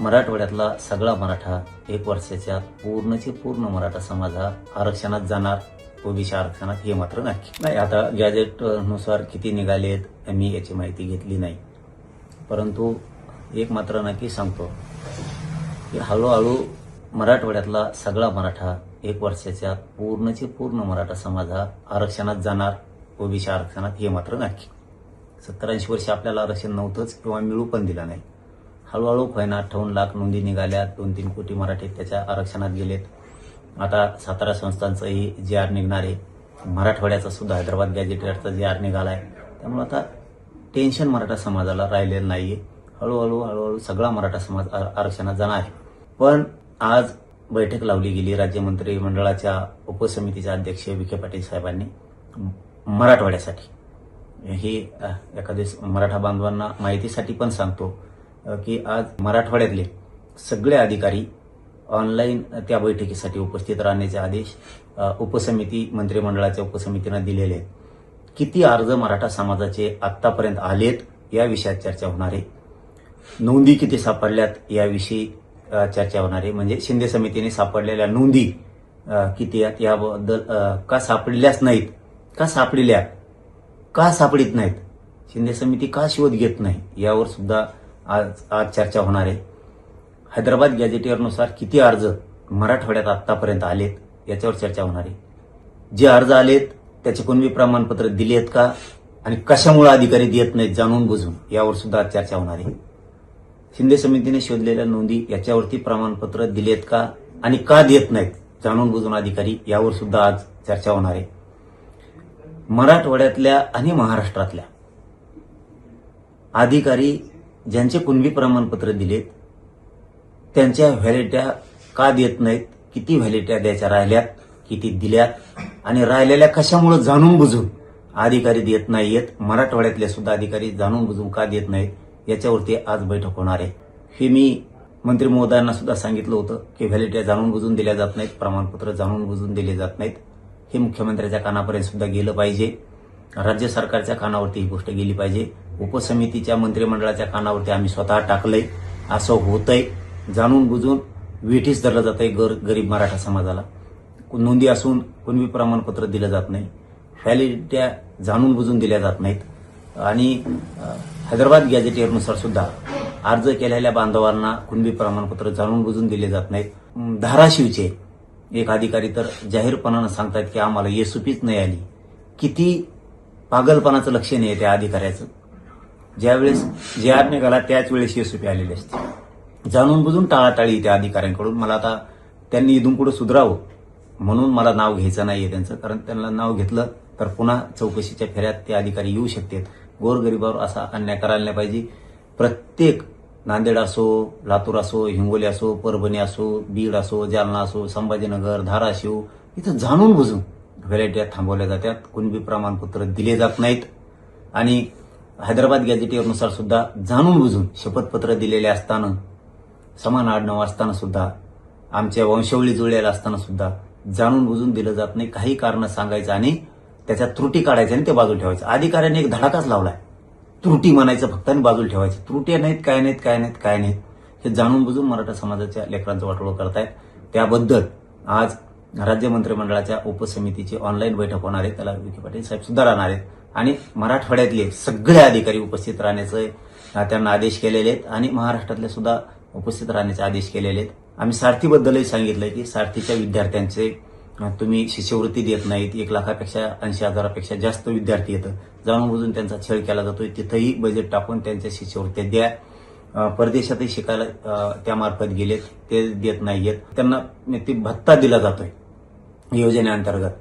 मराठवाड्यातला सगळा मराठा एक वर्षाच्या पूर्णचे पूर्ण मराठा समाज हा आरक्षणात जाणार, ओबीसी आरक्षणात हे मात्र नक्की नाही. आता गॅजेटनुसार किती निघालेत मी याची माहिती घेतली नाही, परंतु एक मात्र नक्की सांगतो की हळूहळू मराठवाड्यातला सगळा मराठा एक वर्षाच्या पूर्णचे पूर्ण मराठा समाज हा आरक्षणात जाणार, ओबीसी आरक्षणात हे मात्र नक्की. 70-80 वर्ष आपल्याला आरक्षण नव्हतंच किंवा मिळू पण दिलं नाही. हळूहळू 58 लाख नोंदी निघाल्या, 2-3 कोटी मराठी त्याच्या आरक्षणात गेलेत. आता 17 संस्थांचंही GR निघणार आहे. मराठवाड्याचा सुद्धा हैदराबाद गॅजेटियरचा GR निघालाय. त्यामुळे आता टेन्शन मराठा समाजाला राहिलेलं नाहीये. हळूहळू सगळा मराठा समाज आरक्षणात जाणार आहे. पण आज बैठक लावली गेली राज्य मंत्रिमंडळाच्या उपसमितीचे अध्यक्ष विखे पाटील साहेबांनी मराठवाड्यासाठी. हे एखाद्या मराठा बांधवांना माहितीसाठी पण सांगतो की आज मराठवाड्यातले सगळे अधिकारी ऑनलाईन त्या बैठकीसाठी उपस्थित राहण्याचे आदेश उपसमिती मंत्रिमंडळाच्या उपसमितीनं दिलेले आहेत. किती अर्ज मराठा समाजाचे आतापर्यंत आलेत या विषयात चर्चा होणार आहे. नोंदी किती सापडल्यात याविषयी चर्चा होणार आहे. म्हणजे शिंदे समितीने सापडलेल्या नोंदी किती आहेत याबद्दल, का सापडल्याच नाहीत, का सापडल्या, का सापडित नाहीत, शिंदे समिती का शोध घेत नाही यावर सुद्धा आज चर्चा होणार आहे. हैदराबाद गॅजेटियरनुसार किती अर्ज मराठवाड्यात आतापर्यंत आलेत याच्यावर चर्चा होणार आहे. जे अर्ज आलेत त्याचे कुणबी प्रमाणपत्र दिलेत का आणि कशामुळे अधिकारी देत नाहीत जाणून बुजून यावर सुद्धा आज चर्चा होणार आहे. शिंदे समितीने शोधलेल्या नोंदी याच्यावरती प्रमाणपत्र दिलेत का आणि का देत नाहीत जाणून बुजून अधिकारी यावर सुद्धा आज चर्चा होणार आहे. मराठवाड्यातल्या आणि महाराष्ट्रातल्या अधिकारी ज्यांचे कुणबी प्रमाणपत्र दिलेत त्यांच्या व्हॅलिडिट्या का देत नाहीत, किती व्हॅलिडिट्या द्यायच्या राहिल्यात, किती दिल्यात आणि राहिलेल्या कशामुळे जाणून बुजून अधिकारी देत नाहीयेत, मराठवाड्यातले सुद्धा अधिकारी जाणून बुजून का देत नाहीत याच्यावरती आज बैठक होणार आहे. हे मी मंत्री महोदयांना सुद्धा सांगितलं होतं की व्हॅलिडिट्या जाणून बुजून दिल्या जात नाहीत, प्रमाणपत्र जाणून बुजून दिले जात नाहीत. हे मुख्यमंत्र्यांच्या कानापर्यंत सुद्धा गेलं पाहिजे. राज्य सरकारच्या कानावरती ही गोष्ट गेली पाहिजे. उपसमितीच्या मंत्रिमंडळाच्या कानावरती आम्ही स्वतः टाकलंय. असं होतंय, जाणून बुजून वेठीस धरलं जातंय गरीब मराठा समाजाला. नोंदी असून कुणबी प्रमाणपत्र दिलं जात नाही, व्हॅलिडिट्या जाणून बुजून दिल्या जात नाहीत आणि हैदराबाद गॅजेटियरनुसार सुद्धा अर्ज केलेल्या बांधवांना कुणबी प्रमाणपत्र जाणून बुजून दिले जात नाहीत. धाराशिवचे एक अधिकारी तर जाहीरपणानं सांगतात की आम्हाला एसओपीच नाही आली. किती पागलपणाचं लक्षण आहे त्या अधिकाऱ्याचं. ज्यावेळेस GR निघाला त्याच वेळेस एसओपी आलेली असते. जाणून बुजून टाळाटाळी त्या अधिकाऱ्यांकडून. मला आता त्यांनी इथून पुढे सुधारावं म्हणून मला नाव घ्यायचं नाहीये त्यांचं, कारण त्यांना नाव घेतलं तर पुन्हा चौकशीच्या फेऱ्यात ते अधिकारी येऊ शकतात. गोरगरिबावर असा अन्याय करायला नाही पाहिजे. प्रत्येक नांदेड असो, लातूर असो, हिंगोली असो, परभणी असो, बीड असो, जालना असो, संभाजीनगर, धाराशिव इथं जाणून बुजून व्हॅलिडिट्या थांबवल्या जातात, कुणबी प्रमाणपत्र दिले जात नाहीत आणि हैदराबाद गॅजेटियरनुसार सुद्धा जाणून बुजून शपथपत्र दिलेले असताना, समान आडनाव असताना सुद्धा, आमच्या वंशावळी जुळलेल्या असताना सुद्धा जाणून बुजून दिलं जात नाही. काही कारण सांगायचं आणि त्याच्या त्रुटी काढायच्या आणि ते बाजूला ठेवायचं. अधिकाऱ्याने एक धडाकाच लावलाय. त्रुटी म्हणायचं फक्त आणि बाजूला ठेवायचं. त्रुटी नाहीत, काय नाहीत हे जाणून बुजून मराठा समाजाच्या लेकरांचं वाटोळं करतायत. त्याबद्दल आज राज्य मंत्रिमंडळाच्या उपसमितीची ऑनलाईन बैठक होणार आहे. त्याला विखे पाटील साहेब सुद्धा राहणार आहेत आणि मराठवाड्यातले सगळे अधिकारी उपस्थित राहण्याचे त्यांना आदेश केलेले आहेत आणि महाराष्ट्रातले सुद्धा उपस्थित राहण्याचे आदेश केलेले आहेत. आम्ही सारथीबद्दलही सांगितलंय की सारथीच्या विद्यार्थ्यांचे तुम्ही शिष्यवृत्ती देत नाहीत. 1,80,000पेक्षा जास्त विद्यार्थी येतं, जाणून बुजून त्यांचा छळ केला जातोय. तिथंही बजेट टाकून त्यांच्या शिष्यवृत्त्या द्या. परदेशातही शिकायला त्यामार्फत गेलेत, ते देत नाहीयेत. त्यांना ते भत्ता दिला जातोय योजनेअंतर्गत,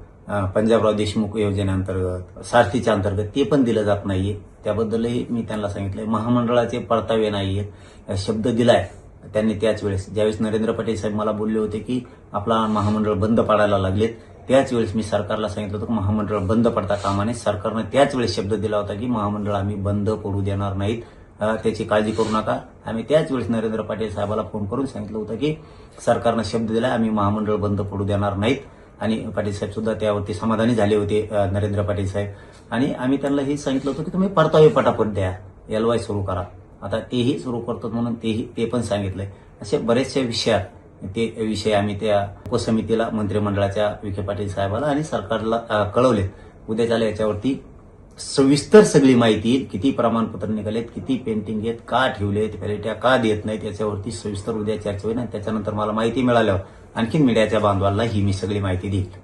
पंजाबराव देशमुख योजनेअंतर्गत, सारथीच्या अंतर्गत, ते पण दिलं जात नाहीये. त्याबद्दलही मी त्यांना सांगितलंय. महामंडळाचे परतावे नाहीयेत. शब्द दिलाय त्यांनी त्याच वेळेस, ज्यावेळेस नरेंद्र पाटील साहेब मला बोलले होते की आपला महामंडळ बंद पाडायला लागलेत, त्याच वेळेस मी सरकारला सांगितलं होतं की महामंडळ बंद पडता कामा नये. सरकारनं त्याच वेळेस शब्द दिला होता की महामंडळ आम्ही बंद पडू देणार नाहीत, त्याची काळजी करू नका. आम्ही त्याच वेळेस नरेंद्र पाटील साहेबाला फोन करून सांगितलं होतं की सरकारनं शब्द दिला, आम्ही महामंडळ बंद पडू देणार नाहीत आणि पाटील साहेब सुद्धा त्यावरती समाधानी झाले होते, नरेंद्र पाटील साहेब. आणि आम्ही त्यांना हे सांगितलं होतं की तुम्ही परतावे पटापट द्या, LY सुरू करा. आता तेही सुरू करतात म्हणून ते पण सांगितलंय. असे बरेचशा विषयात ते विषय आम्ही त्या उपसमितीला मंत्रिमंडळाच्या विखे पाटील साहेबाला आणि सरकारला कळवले. उद्याच्याला याच्यावरती सविस्तर सगळी माहिती येईल. किती प्रमाणपत्र निघालेत, किती पेंटिंग आहेत, का ठेवलेत, व्हॅलिडिटी का देत नाहीत, याच्यावरती सविस्तर उद्या चर्चा होईल आणि त्याच्यानंतर मला माहिती मिळाल्यावर आणखी मीडियाच्या बांधवांना ही मी सगळी माहिती देईल.